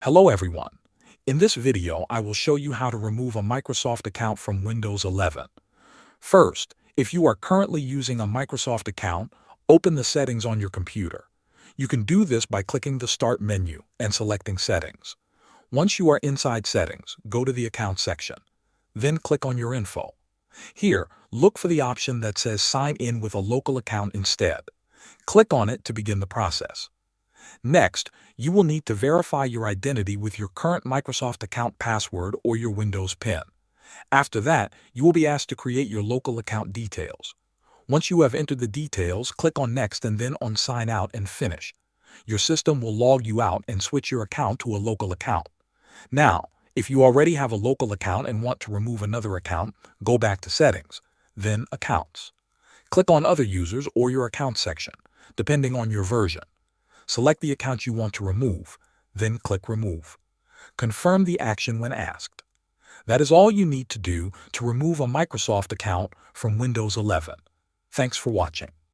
Hello everyone. In this video, I will show you how to remove a Microsoft account from Windows 11. First, if you are currently using a Microsoft account, open the settings on your computer. You can do this by clicking the Start menu and selecting Settings. Once you are inside Settings, go to the Account section. Then click on your info. Here, look for the option that says Sign in with a local account instead. Click on it to begin the process. Next, you will need to verify your identity with your current Microsoft account password or your Windows PIN. After that, you will be asked to create your local account details. Once you have entered the details, click on Next and then on Sign Out and Finish. Your system will log you out and switch your account to a local account. Now, if you already have a local account and want to remove another account, go back to Settings, then Accounts. Click on Other Users or your Account section, depending on your version. Select the account you want to remove, then click Remove. Confirm the action when asked. That is all you need to do to remove a Microsoft account from Windows 11. Thanks for watching.